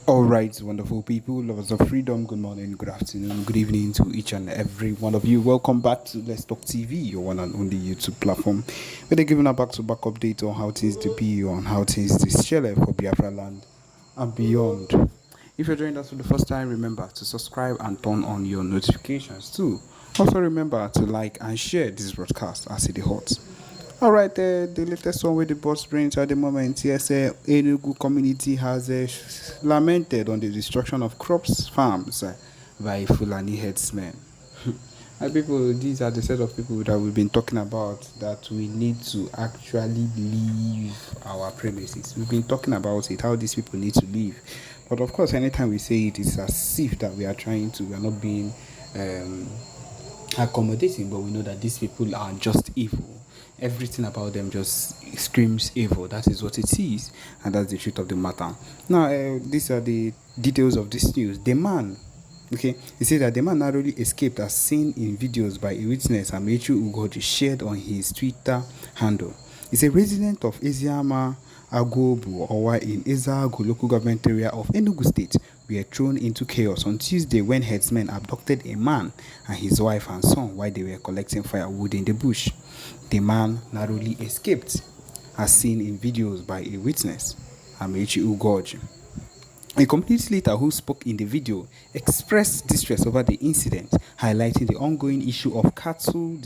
All right, wonderful people, lovers of freedom. Good morning, good afternoon, good evening to each and every one of you. Welcome back to Let's Talk TV, your one and only YouTube platform, where they're giving a back-to-back update on how things to be, on how things to share for Biafra land and beyond. If you're joining us for the first time, remember to subscribe and turn on your notifications too. Also, remember to like and share this broadcast as it is hot. All right, the latest one with the boss brains at the moment. Yes, Enugu community has lamented on the destruction of crops farms by Fulani headsmen. And people, these are the set of people that we've been talking about that we need to actually leave our premises. We've been talking about it, how these people need to leave. But of course, anytime we say it, it's as if that we are not being accommodating, but we know that these people are just evil. Everything about them just screams evil. That is what it is, and that's the truth of the matter. Now, these are the details of this news. The man, okay, he said that the man narrowly escaped as seen in videos by a witness Amechu Ugoji shared on his Twitter handle. He's a resident of Eziama Agobu, or in Ezago local government area of Enugu State, were thrown into chaos on Tuesday when herdsmen abducted a man and his wife and son while they were collecting firewood in the bush. The man narrowly escaped, as seen in videos by a witness, Amechi Ugoji. A community leader who spoke in the video expressed distress over the incident, highlighting the ongoing issue of cattle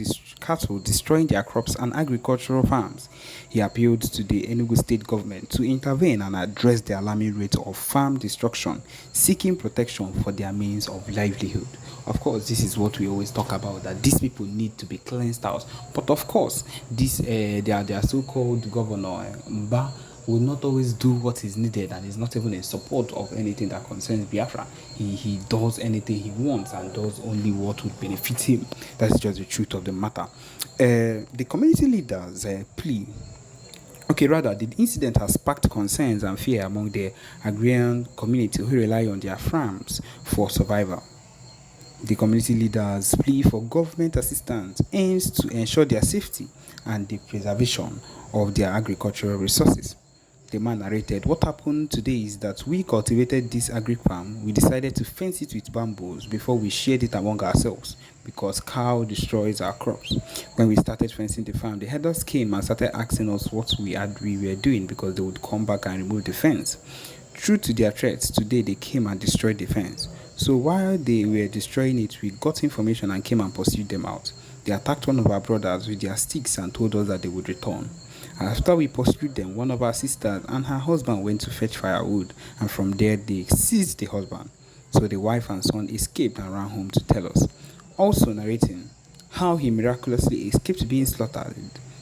destroying their crops and agricultural farms. He appealed to the Enugu state government to intervene and address the alarming rate of farm destruction, seeking protection for their means of livelihood. Of course, this is what we always talk about, that these people need to be cleansed out. But of course, their so-called governor, Mba, will not always do what is needed and is not even in support of anything that concerns Biafra. He does anything he wants and does only what would benefit him. That's just the truth of the matter. The community leaders plea. Okay, rather, the incident has sparked concerns and fear among the agrarian community who rely on their farms for survival. The community leaders' plea for government assistance aims to ensure their safety and the preservation of their agricultural resources. The man narrated, "What happened today is that we cultivated this agri farm. We decided to fence it with bamboos before we shared it among ourselves because cow destroys our crops. When we started fencing the farm, the herders came and started asking us what we were doing because they would come back and remove the fence. True to their threats, today they came and destroyed the fence. So while they were destroying it, we got information and came and pursued them out. They attacked one of our brothers with their sticks and told us that they would return. After we pursued them, one of our sisters and her husband went to fetch firewood, and from there they seized the husband. So the wife and son escaped and ran home to tell us." Also narrating how he miraculously escaped being slaughtered,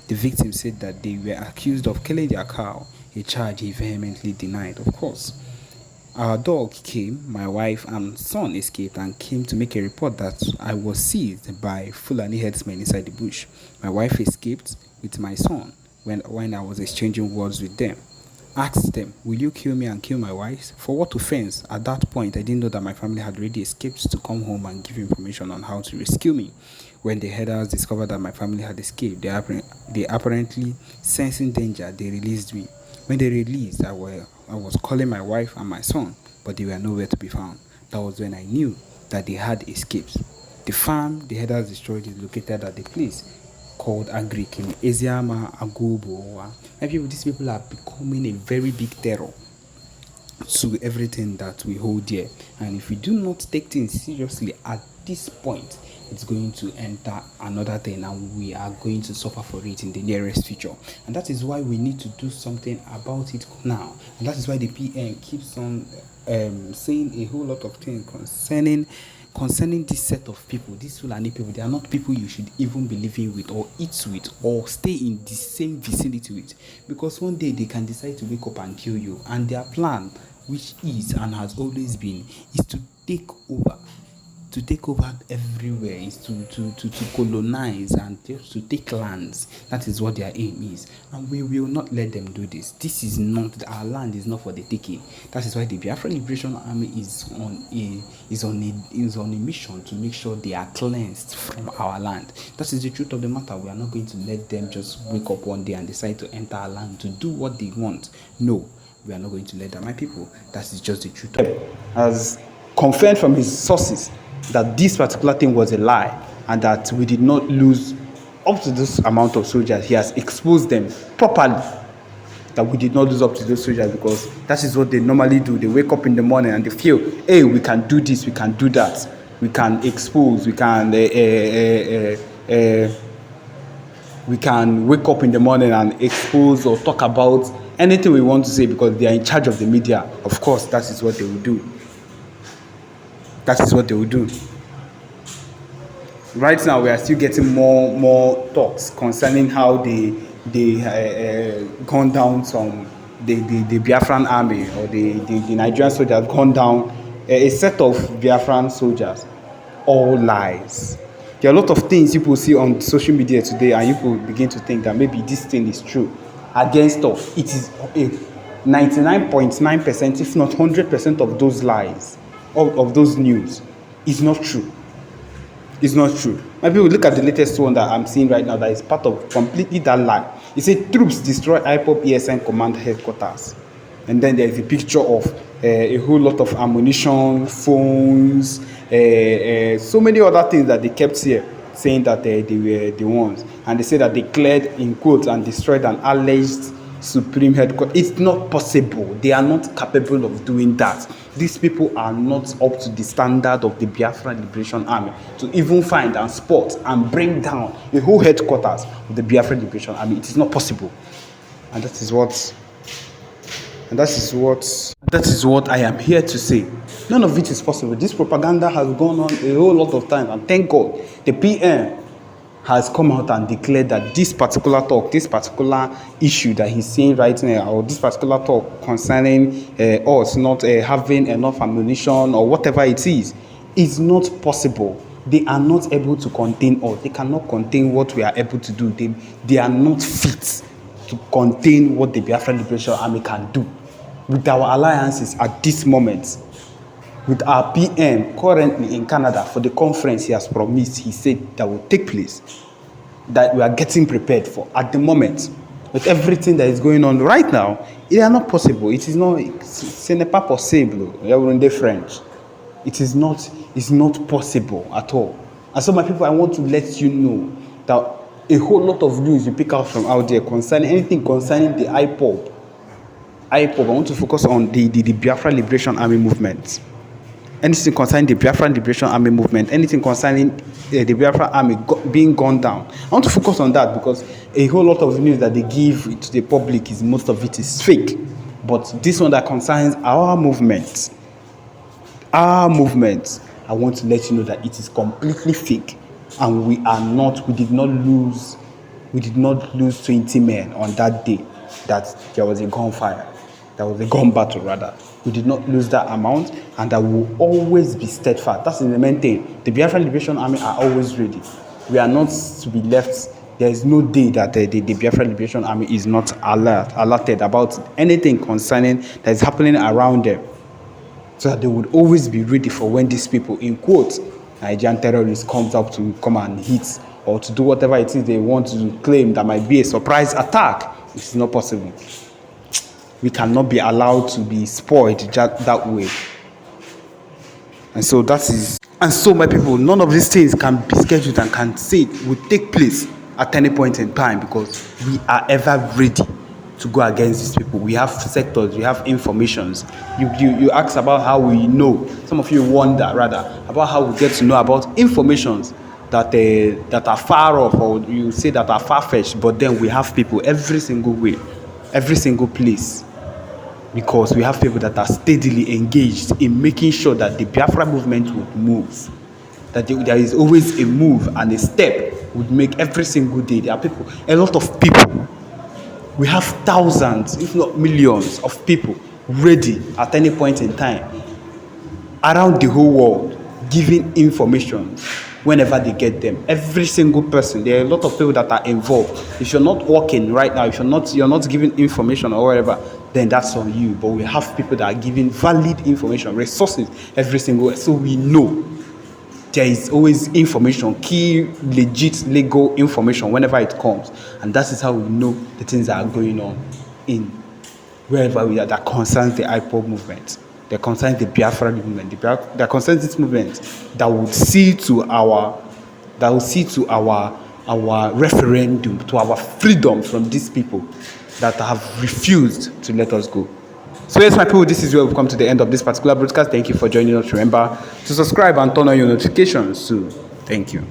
the victim said that they were accused of killing their cow, a charge he vehemently denied. Of course, our dog came, my wife and son escaped and came to make a report that I was seized by Fulani herdsmen inside the bush. My wife escaped with my son when I was exchanging words with them. Asked them, "Will you kill me and kill my wife? For what offense?" At that point, I didn't know that my family had already escaped to come home and give information on how to rescue me. When the herders discovered that my family had escaped, they apparently sensing danger, they released me. When they released, I was calling my wife and my son, but they were nowhere to be found. That was when I knew that they had escaped. The farm the herders destroyed is located at the place called Agric in Eziama Agobo. And these people are becoming a very big terror to everything that we hold dear. And if we do not take things seriously at this point, it's going to enter another thing and we are going to suffer for it in the nearest future. And that is why we need to do something about it now. And that is why the PM keeps on saying a whole lot of things concerning this set of people, these Fulani people. They are not people you should even be living with or eat with or stay in the same vicinity with, because one day they can decide to wake up and kill you, and their plan, which is and has always been, is to take over everywhere, is to colonize and just to take lands. That is what their aim is, and we will not let them do this. This is not, our land is not for the taking. That is why the Biafra Liberation Army is on a mission to make sure they are cleansed from our land. That is the truth of the matter. We are not going to let them just wake up one day and decide to enter our land to do what they want. No. We are not going to let that. My people, that is just the truth. Has confirmed from his sources that this particular thing was a lie and that we did not lose up to this amount of soldiers. He has exposed them properly, that we did not lose up to those soldiers, because that is what they normally do. They wake up in the morning and they feel, hey, we can do this, we can do that, we can expose, we can wake up in the morning and expose or talk about anything we want to say, because they are in charge of the media. Of course, that is what they will do. That is what they will do. Right now, we are still getting more talks concerning how they gone down some the Biafran army, or the Nigerian soldiers gone down a set of Biafran soldiers. All lies. There are a lot of things people see on social media today, and people begin to think that maybe this thing is true against us. It is 99.9%, if not 100% of those lies, of those news, is not true. It's not true. My people, look at the latest one that I'm seeing right now that is part of completely that lie. It said troops destroy IPOB ESN command headquarters. And then there's a picture of a whole lot of ammunition, phones, so many other things that they kept here, saying that they were the ones. And they say that they cleared, in quotes, and destroyed an alleged supreme headquarters. It's not possible. They are not capable of doing that. These people are not up to the standard of the Biafra Liberation Army to even find and spot and bring down the whole headquarters of the Biafra Liberation Army. It is not possible. And that is what I am here to say. None of it is possible. This propaganda has gone on a whole lot of time, and thank God the PM has come out and declared that this particular talk, this particular issue that he's saying right now, or this particular talk concerning us not having enough ammunition or whatever it is not possible. They are not able to contain us. They cannot contain what we are able to do. They are not fit to contain what the Biafra Liberation Army can do. With our alliances at this moment, with our PM currently in Canada for the conference he has promised, he said that will take place, that we are getting prepared for at the moment, with everything that is going on right now, it is not possible. It is not, ce n'est pas possible. In the French, it's not possible at all. And so, my people, I want to let you know that a whole lot of news you pick out from out there concerning anything concerning the IPOB. I want to focus on the Biafra Liberation Army movement. Anything concerning the Biafra Liberation Army movement, anything concerning the Biafra Army being gone down. I want to focus on that, because a whole lot of news that they give to the public, most of it is fake. But this one that concerns our movement, I want to let you know that it is completely fake, and we did not lose 20 men on that day that there was a gunfire. There was a gun battle, rather. We did not lose that amount, and that will always be steadfast. That's the main thing. The Biafra Liberation Army are always ready. We are not to be left. There is no day that the Biafra Liberation Army is not alerted about anything concerning that is happening around them, so that they would always be ready for when these people, in quotes, Nigerian terrorists, come and hit, or to do whatever it is they want to claim that might be a surprise attack. It's not possible. We cannot be allowed to be spoiled that way. And so my people, none of these things can be scheduled and can say it will take place at any point in time, because we are ever ready to go against these people. We have sectors, we have informations. You ask about how we know. Some of you wonder rather about how we get to know about informations that are far off, or you say that are far-fetched, but then we have people every single way, every single place, because we have people that are steadily engaged in making sure that the Biafra movement would move, that there is always a move and a step would make every single day. There are people, a lot of people. We have thousands, if not millions, of people ready at any point in time around the whole world, giving information whenever they get them. Every single person. There are a lot of people that are involved. If you're not working right now, if you're not giving information or whatever, then that's on you. But we have people that are giving valid information, resources every single. So we know there is always information, key, legit, legal information whenever it comes, and that is how we know the things that are going on in wherever we are, that concerns the IPOB movement, that concerns the Biafra movement, that concerns this movement, that would see to our referendum, to our freedom from these people that have refused to let us go. So yes, my people, this is where we've come to the end of this particular broadcast. Thank you for joining us. Remember to subscribe and turn on your notifications too. Thank you.